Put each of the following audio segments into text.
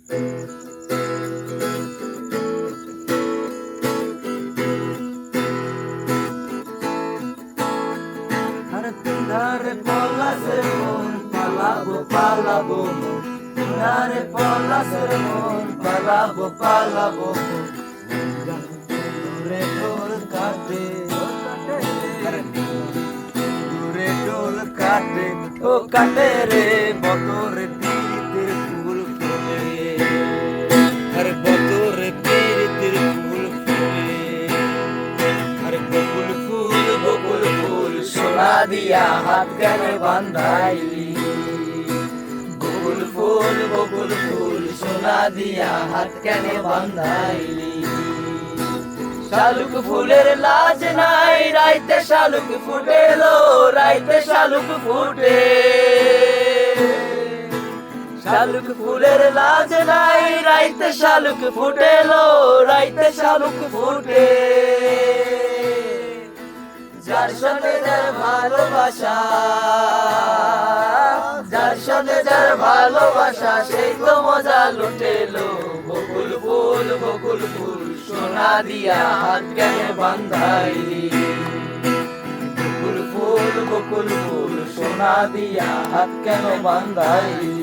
আরে পিন্ধারে পলাশের মন পালাবো পালাবো মন, পিন্ধারে পলাশের মন পালাবো পালাবো মন। দূরে টোল কাটে দূরে টোল কাটে ও কাটে রে বতরে পীড়িতের ফুল ফুলে, আরে বতরে পীড়িতের ফুল ফুলে। আরে বকুল ফুল বকুল ফুল সোনা দিয়া হাত কানে বান্ধাইলি, বকুল ফুল সোনা দিয়া হাত কানে বান্ধাইলি। শালুক ফুলের লাজ নাই রাইতে শালুক ফুটেলো, রাইতে শালুক ফুটে। শালুক ফুলের লাজ নাই রাইতে শালুক ফুটেলো, রাইতে শালুক ফুটে। যার সাথে যার ভালোবাসা, যার সাথে যার ভালোবাসা সেই তো মজা লুটেলো। বকুল ফুল সোনা দিয়া হাত কানে বান্ধাইলি, বকুল ফুল সোনা দিয়া হাত কানে বান্ধাইলি।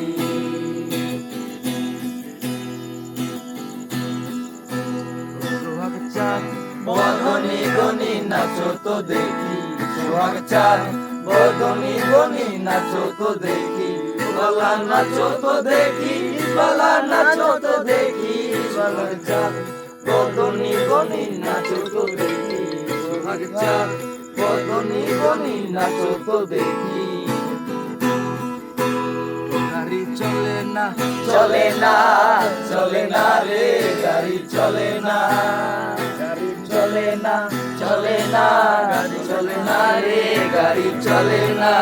সোহাগ চাঁদ বদনি গনি নাচো তো দেখি, সোহাগ চাঁদ বদনি গনি নাচো তো দেখি, বালা নাচো তো দেখি, বালা নাচো তো দেখি। সোহাগ চাঁদ বদনি গনি নাচো তো দেখি, সোহাগ চাঁদ বদনি গনি নাচো তো দেখি। গাড়ি চলে না চলে না চলে না রে, গাড়ি চলে না, গাড়ি চলে না চলে না, গাড়ি চলে না রে, গাড়ি চলে না।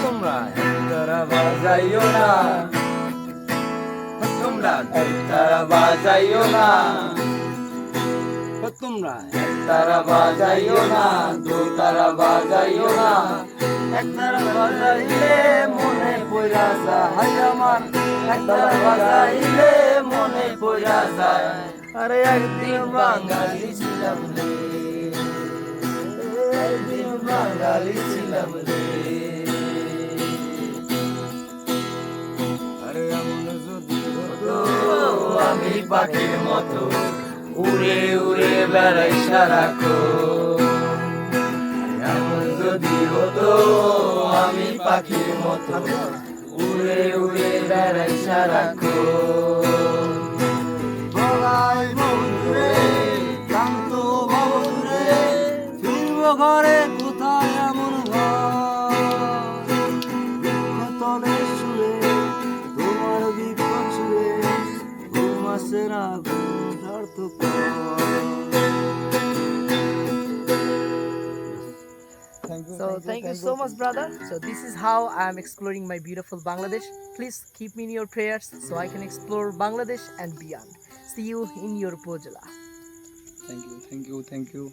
তোমরা একতারা বাজাইও না, তোমরা একতারা বাজাইও না, তোমরা একতারা বাজাইও না, দুতারা বাজাইও না। একতারা বাজাইলে মনে পড়া যায় আমার, একতারা বাজাইলে মনে পড়া যায়। আরে একদিন বাঙালি ছিলাম রে, একদিন বাঙালি ছিলাম রে। আরে এমন যদি হতো আমি পাখির মতো উড়ে উড়ে বেড়াই সারাক্ষণ, এমন যদি হতো আমি পাখির মতো উড়ে উড়ে বেড়াই সারাক্ষণ। বলাই বন্ধুরে ক্লান্ত বন্ধুরে ফিরব ঘরে কোথায় এমন ঘর, বৃক্ষতলে শুয়ে তোমার বৃক্ষ ছুঁয়ে ঘুম আসে না So thank you so much, brother. So this is how I am exploring my beautiful Bangladesh. Please keep me in your prayers so I can explore Bangladesh and beyond. See you in your Upazila. Thank you.